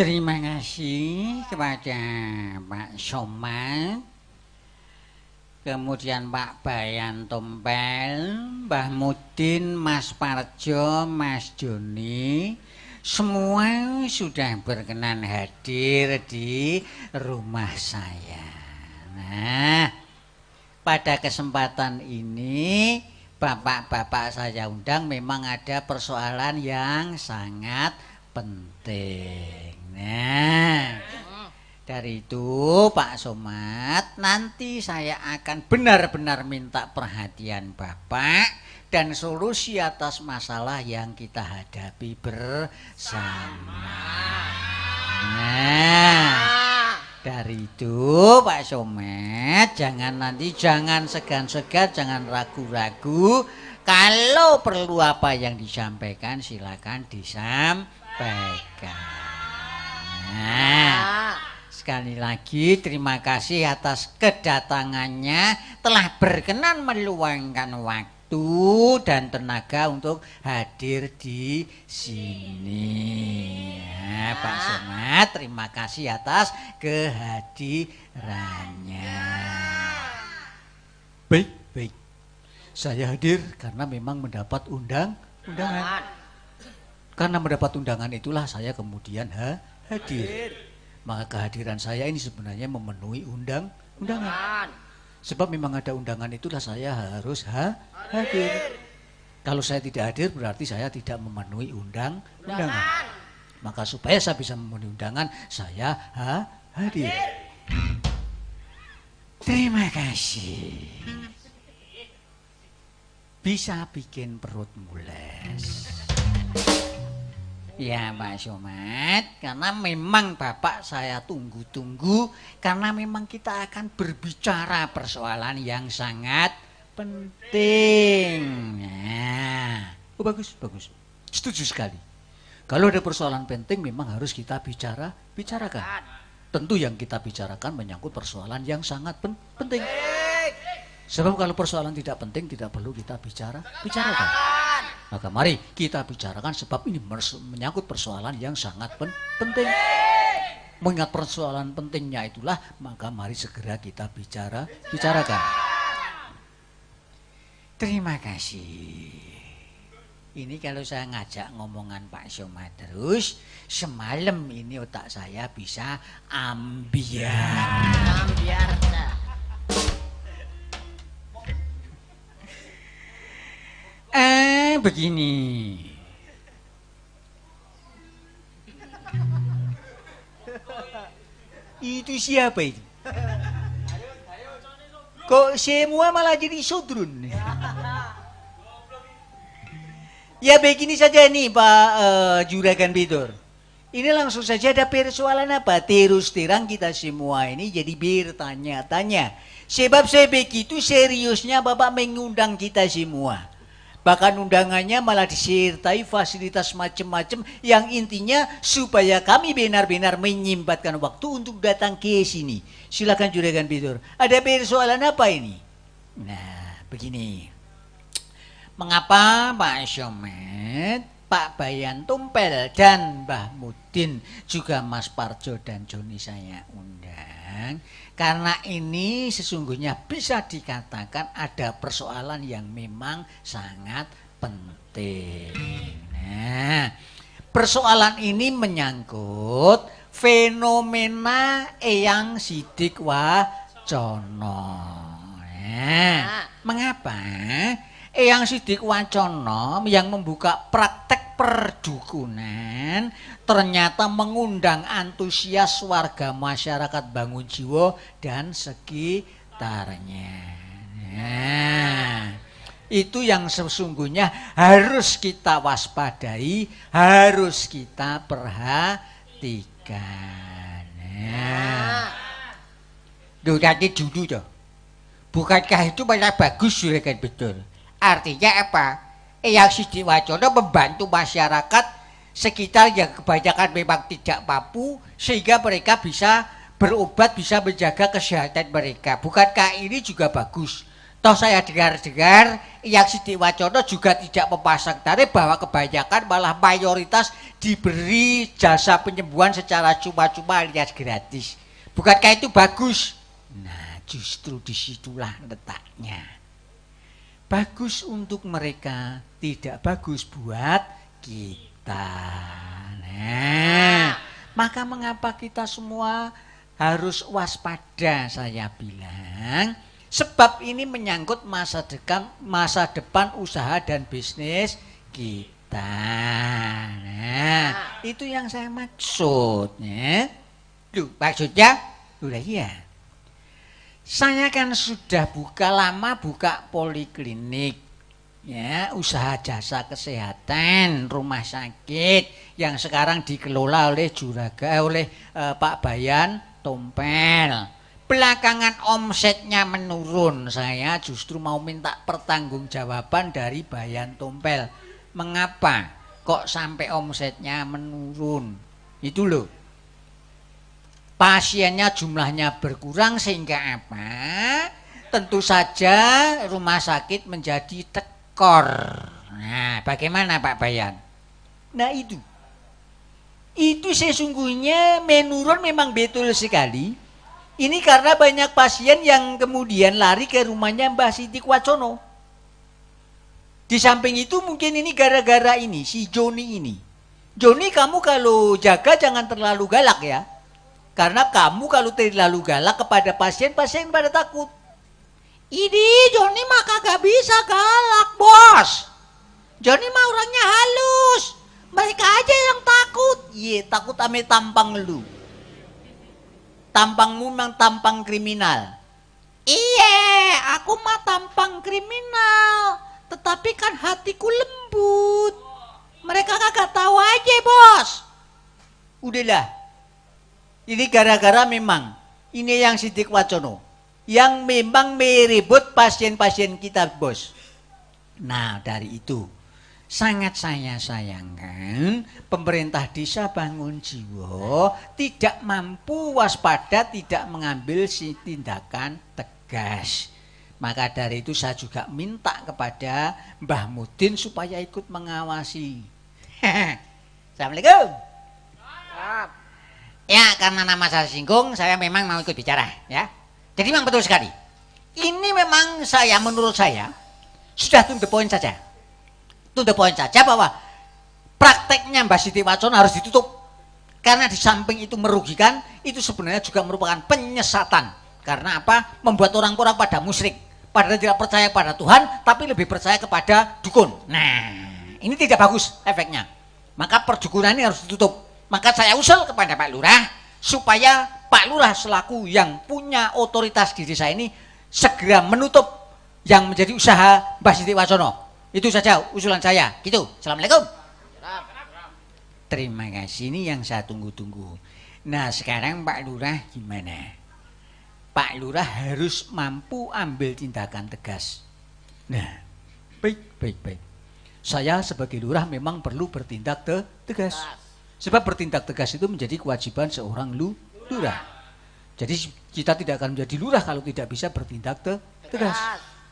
Terima kasih kepada Pak Somad, kemudian Pak Bayan Tompel, Mbah Mudin, Mas Parjo, Mas Joni, semua sudah berkenan hadir di rumah saya. Nah, pada kesempatan ini bapak-bapak saya undang memang ada persoalan yang sangat penting. Nah, dari itu Pak Somad, nanti saya akan benar-benar minta perhatian Bapak dan solusi atas masalah yang kita hadapi bersama. Nah, dari itu Pak Somad, jangan segan-segan, jangan ragu-ragu. Kalau perlu apa yang disampaikan silakan disampaikan. Nah, sekali lagi terima kasih atas kedatangannya, telah berkenan meluangkan waktu dan tenaga untuk hadir di sini. Ya, Pak Somad, terima kasih atas kehadirannya. Baik. Saya hadir karena memang mendapat undangan. Karena mendapat undangan itulah saya kemudian hadir. Maka kehadiran saya ini sebenarnya memenuhi undangan. Sebab memang ada undangan itulah saya harus hadir. Kalau saya tidak hadir berarti saya tidak memenuhi undangan. Maka supaya saya bisa memenuhi undangan, saya hadir. Terima kasih. Bisa bikin perut mules. Ya Pak Somad, karena memang Bapak saya tunggu-tunggu, karena memang kita akan berbicara persoalan yang sangat penting. Nah, bagus. Setuju sekali. Kalau ada persoalan penting memang harus kita bicarakan. Tentu yang kita bicarakan menyangkut persoalan yang sangat penting. Sebab kalau persoalan tidak penting tidak perlu kita bicarakan. Maka mari kita bicarakan sebab ini menyangkut persoalan yang sangat penting. Mengingat persoalan pentingnya itulah maka mari segera kita bicarakan. Terima kasih. Ini kalau saya ngajak ngomongan Pak Somad terus, semalam ini otak saya bisa ambiar. Begini. Itu siapa itu? Kok semua malah jadi sudrun? Ya begini saja nih Pak Juragan Bidor. Ini langsung saja ada persoalan apa? Terus terang kita semua ini jadi bertanya-tanya. Sebab saya begitu seriusnya Bapak mengundang kita semua. Bahkan undangannya malah disertai fasilitas macam-macam yang intinya supaya kami benar-benar menyempatkan waktu untuk datang ke sini. Silakan Juragan Bidor. Ada persoalan apa ini? Nah, begini. Mengapa Pak Somad, Pak Bayan Tompel dan Mbah Mudin juga Mas Parjo dan Joni saya undang? Karena ini sesungguhnya bisa dikatakan ada persoalan yang memang sangat penting. Nah, persoalan ini menyangkut fenomena Eyang Sidik Wacono. Nah, mengapa Eyang Sidik Wacono yang membuka praktek perdukunan ternyata mengundang antusias warga masyarakat Bangunjiwo dan sekitarnya. Nah, itu yang sesungguhnya harus kita waspadai, harus kita perhatikan. Nah, tadi dulu toh. Bukankah itu malah bagus Juragan Betul? Artinya apa? Eyang Sidik Wacono membantu masyarakat sekitar yang kebanyakan memang tidak mampu sehingga mereka bisa berobat, bisa menjaga kesehatan mereka. Bukankah ini juga bagus? Toh saya dengar-dengar Yang Sidik Wacono juga tidak memasang tarif bahwa kebanyakan malah mayoritas diberi jasa penyembuhan secara cuma-cuma alias gratis. Bukankah itu bagus? Nah, justru disitulah letaknya. Bagus untuk mereka, tidak bagus buat kita. Nah, maka mengapa kita semua harus waspada saya bilang? Sebab ini menyangkut masa depan usaha dan bisnis kita. Nah, itu yang saya maksudnya. Loh, maksudnya? Udah iya. Saya kan sudah lama buka poliklinik. Ya, usaha jasa kesehatan, rumah sakit yang sekarang dikelola oleh Pak Bayan Tompel. Belakangan omsetnya menurun. Saya justru mau minta pertanggungjawaban dari Bayan Tompel. Mengapa kok sampai omsetnya menurun? Itu loh. Pasiennya jumlahnya berkurang sehingga apa? Tentu saja rumah sakit menjadi tekor. Nah, bagaimana Pak Bayan? Nah itu sesungguhnya menurun memang betul sekali. Ini karena banyak pasien yang kemudian lari ke rumahnya Mbah Sidik Wacono. Di samping itu mungkin ini gara-gara ini, si Joni ini. Joni, kamu kalau jaga jangan terlalu galak ya. Karena kamu kalau terlalu galak kepada pasien pada takut. Ini Joni mah kagak bisa galak, bos. Joni mah orangnya halus. Mereka aja yang takut. Iya, takut ame tampang lu. Tampangmu memang tampang kriminal. Iya, aku mah tampang kriminal. Tetapi kan hatiku lembut. Mereka kagak tahu aja, bos. Udahlah. Ini gara-gara memang ini yang Sidik Wacono. Yang memang meribut pasien-pasien kita, bos. Nah, dari itu sangat saya sayangkan pemerintah desa Bangun Jiwo tidak mampu waspada, tidak mengambil tindakan tegas. Maka dari itu saya juga minta kepada Mbah Mudin supaya ikut mengawasi. Assalamualaikum. Ya, karena nama saya singgung, saya memang mau ikut bicara ya. Jadi memang betul sekali. Ini memang menurut saya sudah to the point saja. To the point saja bahwa prakteknya Mbah Sidik Wacono harus ditutup. Karena di samping itu merugikan, itu sebenarnya juga merupakan penyesatan. Karena apa? Membuat orang-orang pada musyrik. Padahal tidak percaya pada Tuhan, tapi lebih percaya kepada dukun. Nah, ini tidak bagus efeknya. Maka perdukunan ini harus ditutup. Maka saya usul kepada Pak Lurah, supaya Pak Lurah selaku yang punya otoritas di desa ini, segera menutup yang menjadi usaha Mbah Sidik Wacono. Itu saja usulan saya. Gitu. Assalamualaikum. Terima kasih, ini yang saya tunggu-tunggu. Nah, sekarang Pak Lurah gimana? Pak Lurah harus mampu ambil tindakan tegas. Nah, baik. Saya sebagai lurah memang perlu bertindak tegas. Sebab bertindak tegas itu menjadi kewajiban seorang lurah. Jadi kita tidak akan menjadi lurah kalau tidak bisa bertindak tegas.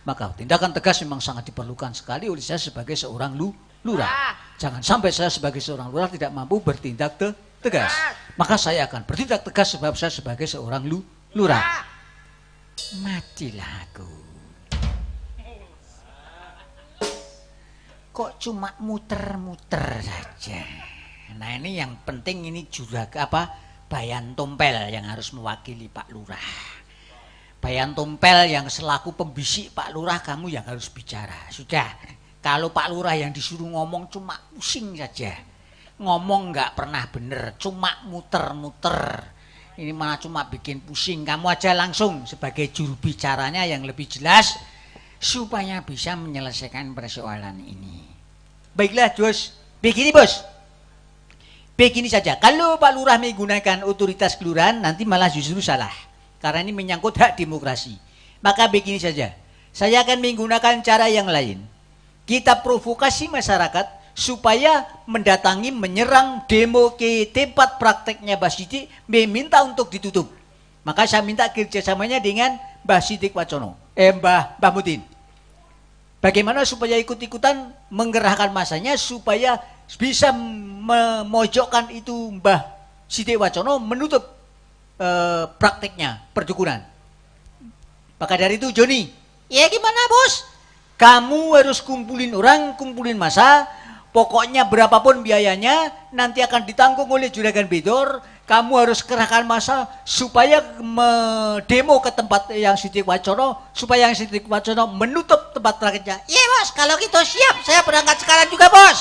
Maka tindakan tegas memang sangat diperlukan sekali oleh saya sebagai seorang lurah. Jangan sampai saya sebagai seorang lurah tidak mampu bertindak tegas. Maka saya akan bertindak tegas sebab saya sebagai seorang lurah. Matilah aku. Kok cuma muter-muter saja. Nah, ini yang penting, ini Bayan Tompel yang harus mewakili Pak Lurah. Bayan Tompel yang selaku pembisik Pak Lurah, kamu yang harus bicara. Sudah, kalau Pak Lurah yang disuruh ngomong cuma pusing saja. Ngomong nggak pernah bener, cuma muter-muter. Ini malah cuma bikin pusing. Kamu aja langsung sebagai juru bicaranya yang lebih jelas supaya bisa menyelesaikan persoalan ini. Baiklah, Jos. Begini, Bos. Begini saja, kalau Pak Lurah menggunakan otoritas kelurahan nanti malah justru salah. Karena ini menyangkut hak demokrasi. Maka begini saja, saya akan menggunakan cara yang lain. Kita provokasi masyarakat supaya mendatangi, menyerang, demo ke tempat prakteknya Mbah Sidik, meminta untuk ditutup. Maka saya minta kerjasamanya dengan Mbah Sidik Wacono, Mbah Mudin. Bagaimana supaya ikut-ikutan menggerakkan masanya supaya bisa memojokkan itu Mbah Siti Wacono menutup praktiknya perdukunan. Maka dari itu Joni, ya gimana bos? Kamu harus kumpulin orang, kumpulin masa. Pokoknya berapapun biayanya nanti akan ditanggung oleh Juragan Bedor. Kamu harus kerahkan massa supaya demo ke tempat yang Siti Wacono, supaya yang Siti Wacono menutup tempat terakhirnya. Iya bos, kalau gitu siap, saya berangkat sekarang juga bos.